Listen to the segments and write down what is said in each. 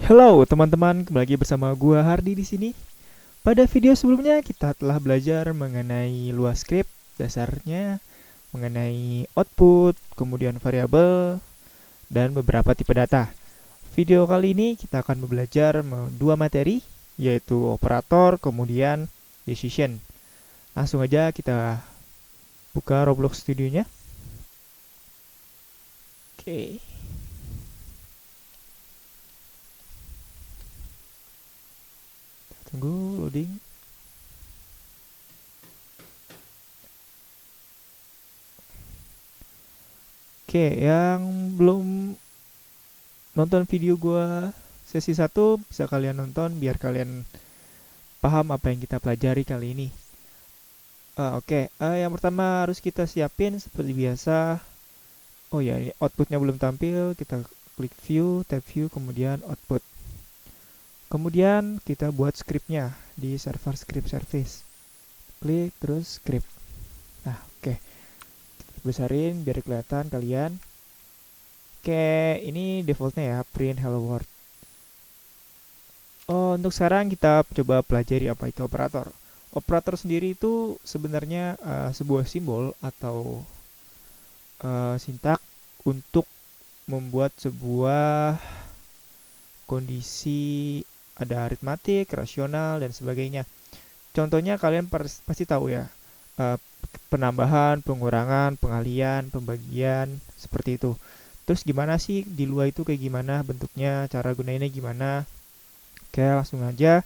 Halo teman-teman, kembali lagi bersama gua Hardi di sini. Pada video sebelumnya kita telah belajar mengenai luas script, dasarnya, mengenai output, kemudian variabel, dan beberapa tipe data. Video kali ini kita akan belajar dua materi, yaitu operator, kemudian decision. Langsung aja kita buka Roblox Studionya. Oke, tunggu loading. Oke, yang belum nonton video gua sesi 1 bisa kalian nonton biar kalian paham apa yang kita pelajari kali ini. Oke. Yang pertama harus kita siapin seperti biasa. Oh ya, ini outputnya belum tampil. Kita klik view, tab view, kemudian output. Kemudian kita buat scriptnya di server script service. Klik terus script. Nah, oke. Besarin biar kelihatan kalian. Oke, ini defaultnya ya, print hello world. Oh, untuk sekarang kita coba pelajari apa itu operator. Operator sendiri itu sebenarnya sebuah simbol atau sintak untuk membuat sebuah kondisi, ada aritmatik, rasional, dan sebagainya. Contohnya kalian pasti tahu ya, eh, penambahan, pengurangan, pengalian, pembagian, seperti itu. Terus gimana sih di luar itu kayak gimana bentuknya, cara gunainnya gimana? Oke, langsung aja.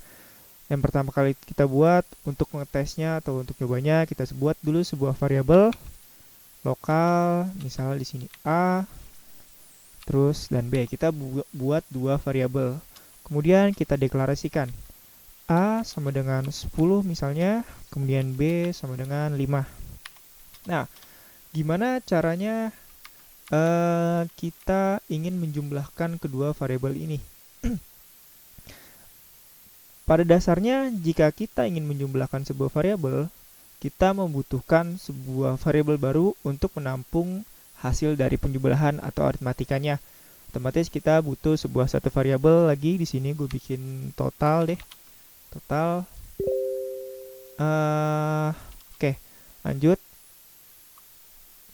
Yang pertama kali kita buat untuk ngetesnya atau untuk nyobanya, kita buat dulu sebuah variabel lokal, misalnya di sini A, terus dan B. Kita buat dua variabel. Kemudian kita deklarasikan A sama dengan 10 misalnya, kemudian B sama dengan 5. Nah, gimana caranya kita ingin menjumlahkan kedua variabel ini? Pada dasarnya, jika kita ingin menjumlahkan sebuah variabel, kita membutuhkan sebuah variabel baru untuk menampung hasil dari penjumlahan atau aritmatikanya. Otomatis kita butuh sebuah satu variabel lagi. Di sini gue bikin total deh. Total. Oke, lanjut.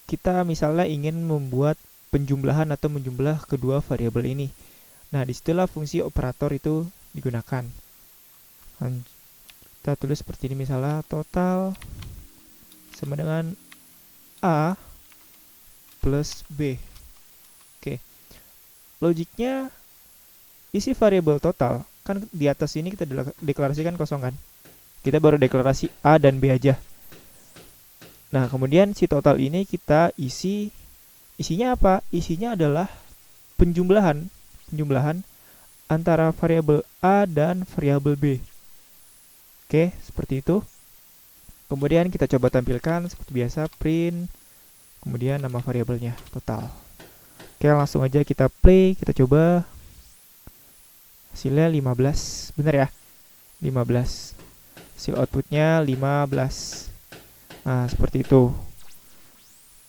Kita misalnya ingin membuat penjumlahan atau menjumlah kedua variabel ini. Nah, disitulah fungsi operator itu digunakan. Kita tulis seperti ini, misalnya total sama dengan A plus B. Oke. Logiknya isi variabel total kan di atas ini kita deklarasikan kosong kan. Kita baru deklarasi A dan B aja. Nah, kemudian si total ini kita isinya apa? Isinya adalah penjumlahan antara variabel A dan variabel B. Oke, seperti itu. Kemudian kita coba tampilkan seperti biasa, print, kemudian nama variabelnya, total. Oke, langsung aja kita play, kita coba. Hasilnya 15, bener ya? 15. Hasil outputnya 15. Nah, seperti itu.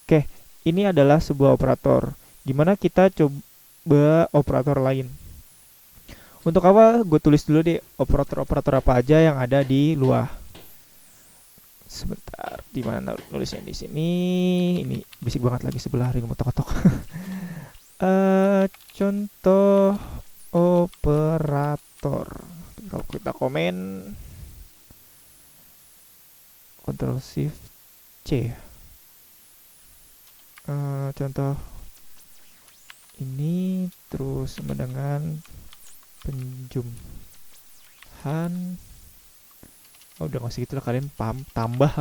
Oke, ini adalah sebuah operator. Gimana kita coba operator lain? Untuk awal, gue tulis dulu deh operator-operator apa aja yang ada di luar. Sebentar, di mana nulisnya di sini? Ini bisik banget lagi sebelah ring motok-motok. Contoh operator. Kalau kita komen, Ctrl Shift C. Contoh ini terus sama dengan penjumlahan. Oh, udah nggak segitu lah, kalian paham. Tambah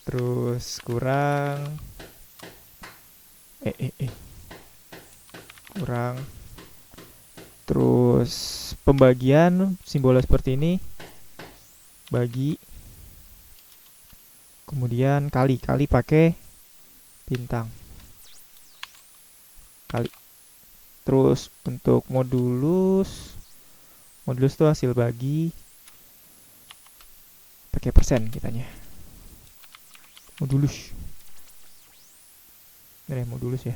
terus kurang kurang, terus pembagian simbolnya seperti ini, bagi, kemudian kali pakai bintang, kali. Terus untuk modulus itu hasil bagi pakai persen kitanya, modulus. Ini modulus ya.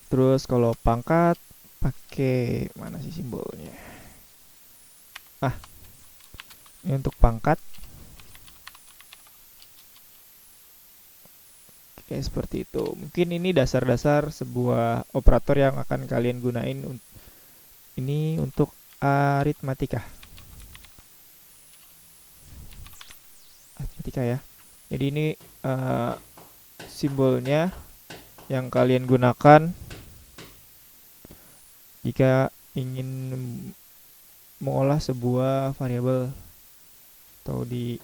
Terus kalau pangkat pakai mana sih simbolnya? Ini untuk pangkat. Oke, seperti itu. Mungkin ini dasar-dasar sebuah operator yang akan kalian gunain ini untuk aritmatika. Aritmatika ya. Jadi ini simbolnya yang kalian gunakan jika ingin mengolah sebuah variabel atau ini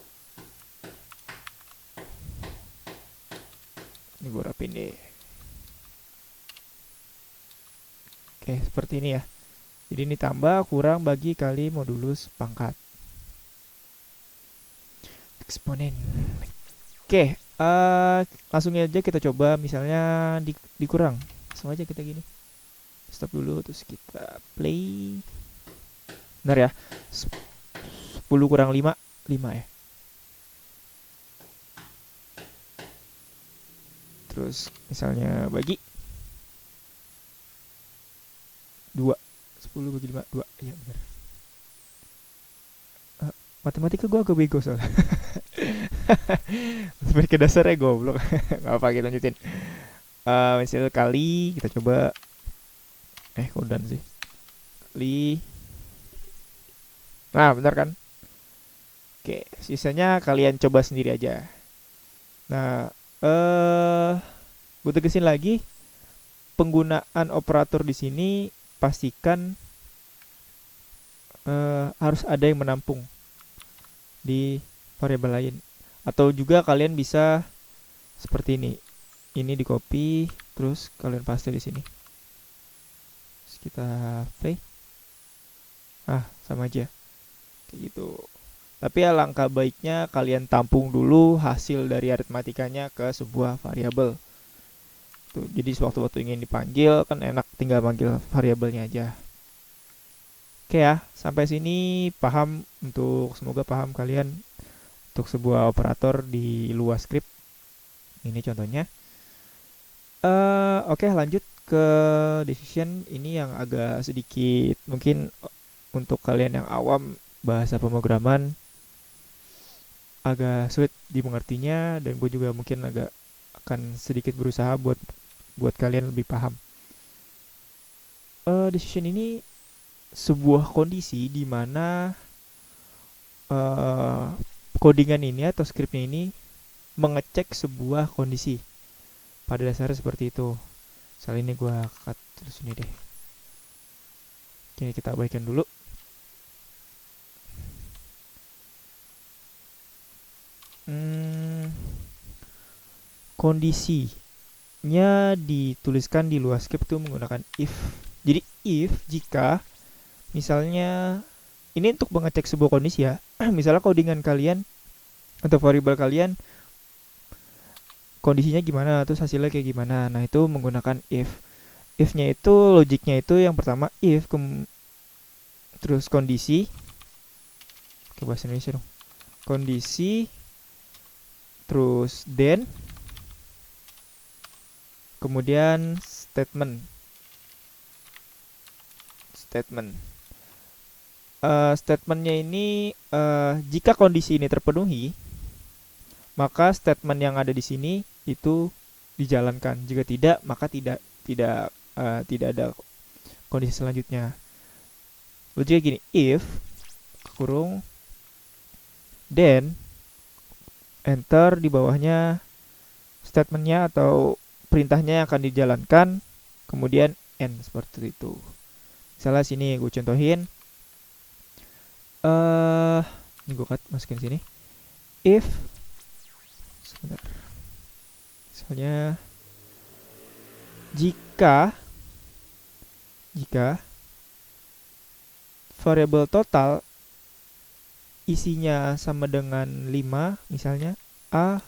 gue rapin deh. Oke, seperti ini ya. Jadi ini tambah, kurang, bagi, kali, modulus, pangkat. Eksponen. Oke, langsung aja kita coba misalnya dikurang. Langsung aja kita gini. Stop dulu, terus kita play. Benar ya. 10 kurang 5, 5 ya. Terus misalnya bagi 2. 10 bagi 5, 2. Iya benar. Matematika gue agak bego soalnya. Matematika dasarnya goblok. Gak apa kita lanjutin. Misalnya kali, kita coba. Udah sih. Kali. Nah, benar kan? Oke, sisanya kalian coba sendiri aja. Nah, gue tegesin lagi, penggunaan operator di sini pastikan harus ada yang menampung di variabel lain. Atau juga kalian bisa seperti ini. Ini di copy, terus kalian paste di sini. Terus kita play. Sama aja. Kayak gitu. Tapi alangkah baiknya kalian tampung dulu hasil dari aritmatikanya ke sebuah variabel. Tuh, jadi sewaktu-waktu ingin dipanggil kan enak tinggal panggil variabelnya aja. Oke ya, sampai sini paham, semoga paham kalian untuk sebuah operator di luar script. Ini contohnya. Oke, lanjut ke decision. Ini yang agak sedikit mungkin untuk kalian yang awam bahasa pemrograman agak sulit dimengertinya, dan gue juga mungkin agak akan sedikit berusaha buat kalian lebih paham. Decision ini sebuah kondisi di mana codingan ini atau scriptnya ini mengecek sebuah kondisi. Pada dasarnya seperti itu. Misalnya ini gue cut terus ini deh. Oke, kita abaikan dulu. Kondisinya dituliskan di luar script itu menggunakan if. Jadi if jika misalnya ini untuk mengecek sebuah kondisi ya. Misalnya codingan kalian atau variabel kalian kondisinya gimana, terus hasilnya kayak gimana. Nah, itu menggunakan if. If-nya itu logiknya itu yang pertama if terus kondisi. Oke, bahasa Indonesia dong. Kondisi terus then kemudian statement. Statementnya ini jika kondisi ini terpenuhi, maka statement yang ada di sini itu dijalankan. Jika tidak, maka tidak ada kondisi selanjutnya. Logiknya gini, if kurung then enter di bawahnya statementnya atau perintahnya yang akan dijalankan, kemudian end, seperti itu. Misalnya sini gue contohin, ini gue masukin sini. If sebentar. Misalnya jika variabel total isinya sama dengan 5, misalnya A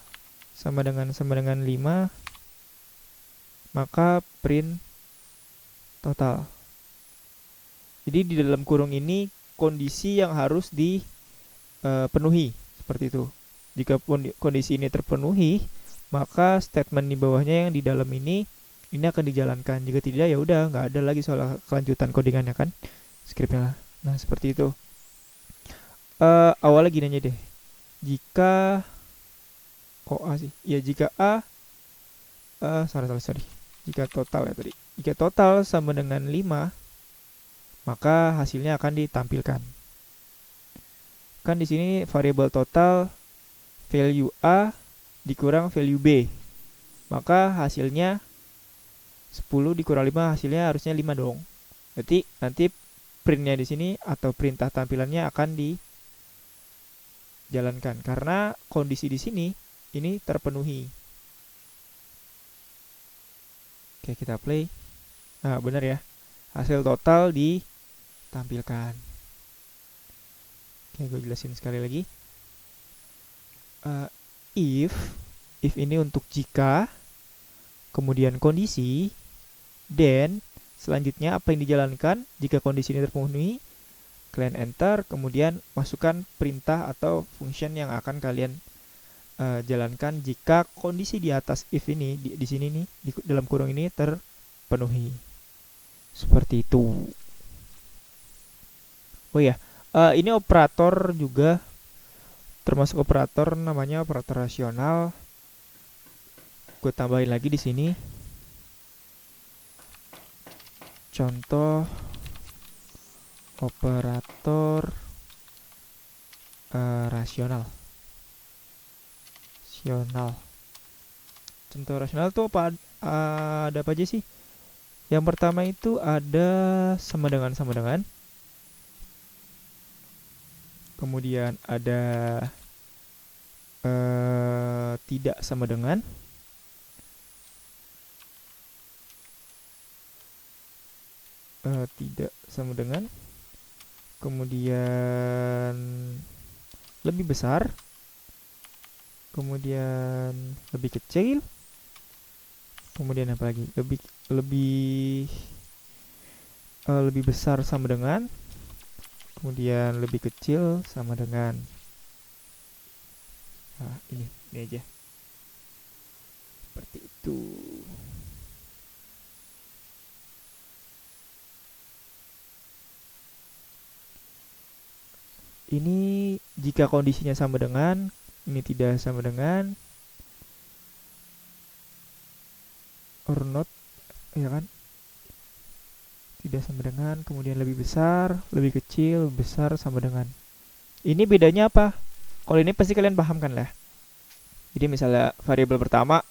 sama dengan 5, maka print total. Jadi di dalam kurung ini kondisi yang harus dipenuhi, seperti itu. Jika kondisi ini terpenuhi, maka statement di bawahnya yang di dalam ini ini akan dijalankan. Jika tidak ya udah nggak ada lagi soal kelanjutan codingannya kan, skripnya lah. Nah seperti itu. Awalnya gini aja deh. Jika A sih, ya jika sorry. Jika total ya tadi. Jika total sama dengan 5, maka hasilnya akan ditampilkan. Kan di sini variabel total value A dikurang value B. Maka hasilnya 10 dikurang 5 hasilnya harusnya 5 dong. Berarti nanti printnya di sini atau perintah tampilannya akan dijalankan karena kondisi di sini ini terpenuhi. Oke, kita play. Nah, benar ya. Hasil total ditampilkan. Oke, gue jelasin sekali lagi. Uh, if ini untuk jika, kemudian kondisi, then selanjutnya apa yang dijalankan jika kondisi ini terpenuhi, kalian enter, kemudian masukkan perintah atau function yang akan kalian jalankan jika kondisi di atas if ini di sini nih di dalam kurung ini terpenuhi. Seperti itu. Oh ya, ini operator juga termasuk operator namanya operator rasional. Gue tambahin lagi di sini. Contoh operator rasional. Contoh rasional tuh ada apa aja sih? Yang pertama itu ada sama dengan. Kemudian ada tidak sama dengan. Tidak sama dengan. Kemudian lebih besar. Kemudian lebih kecil. Kemudian apa lagi? Lebih besar sama dengan. Kemudian lebih kecil sama dengan. Nah, ini aja. Seperti itu. Ini jika kondisinya sama dengan, ini tidak sama dengan, or not, ya kan? Tidak sama dengan, kemudian lebih besar, lebih kecil, besar, sama dengan. Ini bedanya apa? Kalau ini pasti kalian paham kan lah. Jadi misalnya variabel pertama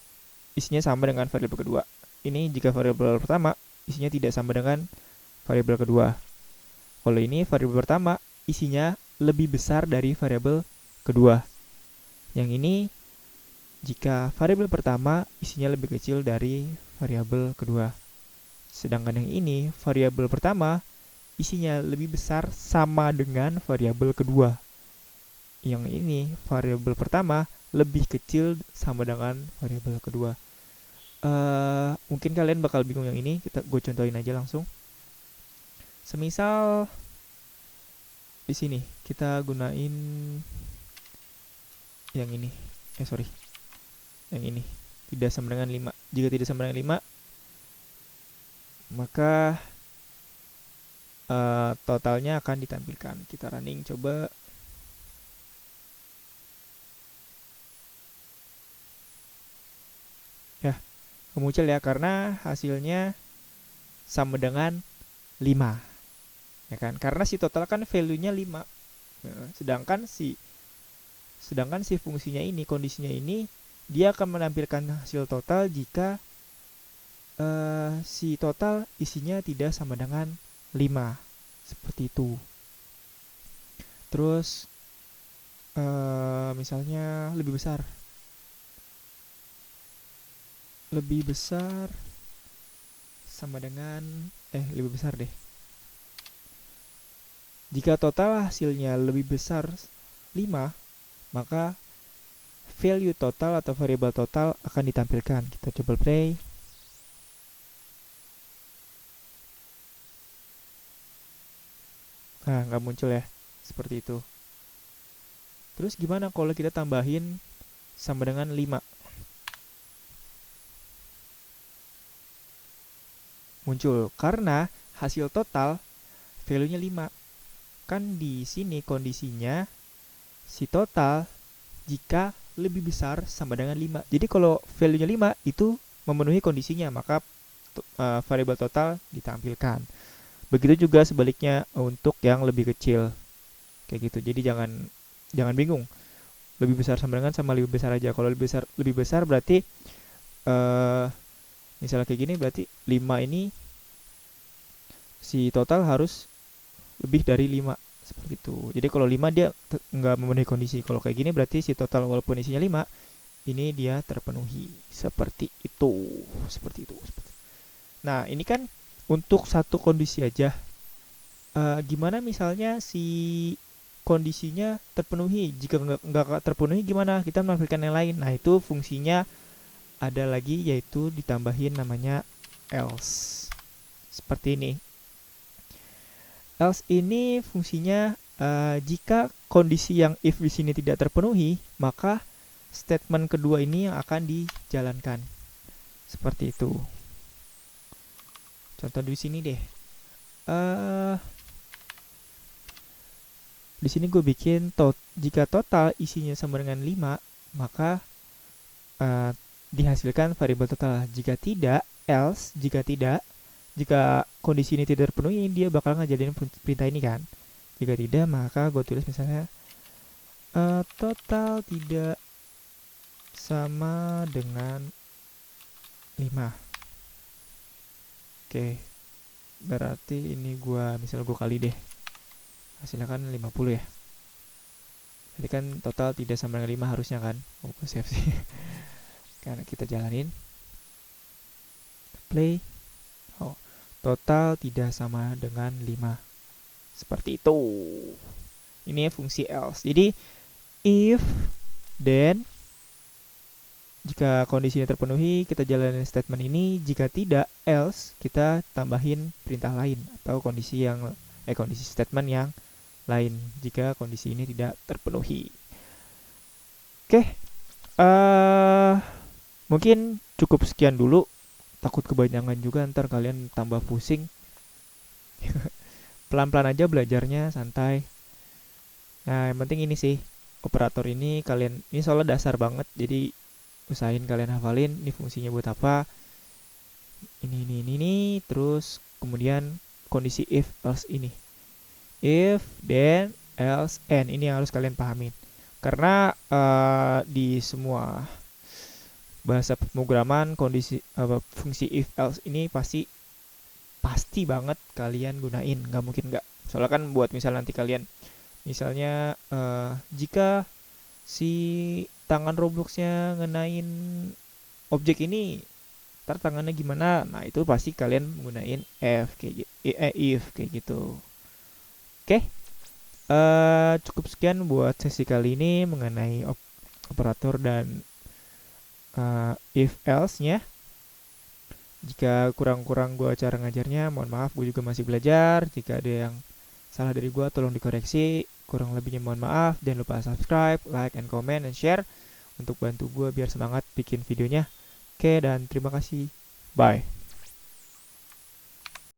isinya sama dengan variabel kedua. Ini jika variabel pertama isinya tidak sama dengan variabel kedua. Kalau ini variabel pertama isinya lebih besar dari variabel kedua. Yang ini jika variabel pertama isinya lebih kecil dari variabel kedua. Sedangkan yang ini variabel pertama isinya lebih besar sama dengan variabel kedua. Yang ini variabel pertama lebih kecil sama dengan variabel kedua. Mungkin kalian bakal bingung yang ini, gue contohin aja langsung. Semisal di sini kita gunain yang ini. Yang ini tidak sama dengan 5. Jika tidak sama dengan 5, maka totalnya akan ditampilkan. Kita running coba. Ya, muncul ya karena hasilnya sama dengan 5. Ya kan? Karena si total kan value-nya 5. Nah, sedangkan si fungsinya ini, kondisinya ini, dia akan menampilkan hasil total jika si total isinya tidak sama dengan 5. Seperti itu. Terus misalnya lebih besar sama dengan lebih besar deh. Jika total hasilnya lebih besar 5, maka value total atau variabel total akan ditampilkan. Kita coba play. Nah, nggak muncul ya. Seperti itu. Terus gimana kalau kita tambahin sama dengan 5? muncul karena hasil total value-nya 5. Kan di sini kondisinya si total jika lebih besar sama dengan 5. Jadi kalau value-nya 5 itu memenuhi kondisinya, maka variabel total ditampilkan. Begitu juga sebaliknya untuk yang lebih kecil. Kayak gitu. Jadi jangan bingung. Lebih besar sama lebih besar aja. Kalau lebih besar berarti misalnya kayak gini berarti 5 ini si total harus lebih dari 5 seperti itu. Jadi kalau 5 dia nggak memenuhi kondisi. Kalau kayak gini berarti si total walaupun isinya 5 ini dia terpenuhi. Seperti itu. Seperti itu. Nah, ini kan untuk satu kondisi aja. Gimana misalnya si kondisinya terpenuhi? Jika nggak terpenuhi gimana? Kita menampilkan yang lain. Nah, itu fungsinya ada lagi yaitu ditambahin namanya else. Seperti ini. Else ini fungsinya jika kondisi yang if di sini tidak terpenuhi, maka statement kedua ini yang akan dijalankan. Seperti itu. Contoh di sini deh. Di sini gue bikin jika total isinya sama dengan 5, maka dihasilkan variabel total. Jika tidak, else, jika kondisi ini tidak terpenuhi, dia bakal ngajalin perintah ini kan. Jika tidak, maka gue tulis misalnya total tidak sama dengan 5. Oke. Berarti ini misalnya gue kali deh. Hasilnya kan 50 ya. Jadi kan total tidak sama dengan 5 harusnya kan. Gue save sih. Karena kita jalanin. Play. Total tidak sama dengan 5. Seperti itu. Ini fungsi else. Jadi if, then, jika kondisinya terpenuhi, kita jalanin statement ini. Jika tidak, else, kita tambahin perintah lain atau kondisi statement yang lain jika kondisi ini tidak terpenuhi. Oke. Mungkin cukup sekian dulu. Takut kebanyakan juga ntar kalian tambah pusing. Pelan-pelan aja belajarnya, santai. Nah, yang penting ini sih, operator ini soalnya dasar banget, jadi usahain kalian hafalin ini fungsinya buat apa. Ini, terus kemudian kondisi if else ini. If, then, else, and. Ini yang harus kalian pahamin. Karena di semua bahasa pemrograman fungsi if else ini pasti banget kalian gunain, nggak mungkin nggak. Soalnya kan buat nanti kalian misalnya jika si tangan Robloxnya ngenain objek ini, ntar tangannya gimana? Nah, itu pasti kalian menggunain if kayak gitu. Oke. Cukup sekian buat sesi kali ini mengenai operator dan if else-nya. Jika kurang-kurang gue cara ngajarnya, mohon maaf, gue juga masih belajar. Jika ada yang salah dari gue, tolong dikoreksi. Kurang lebihnya mohon maaf. Jangan lupa subscribe, like, and comment, and share untuk bantu gue biar semangat bikin videonya. Oke, dan terima kasih. Bye.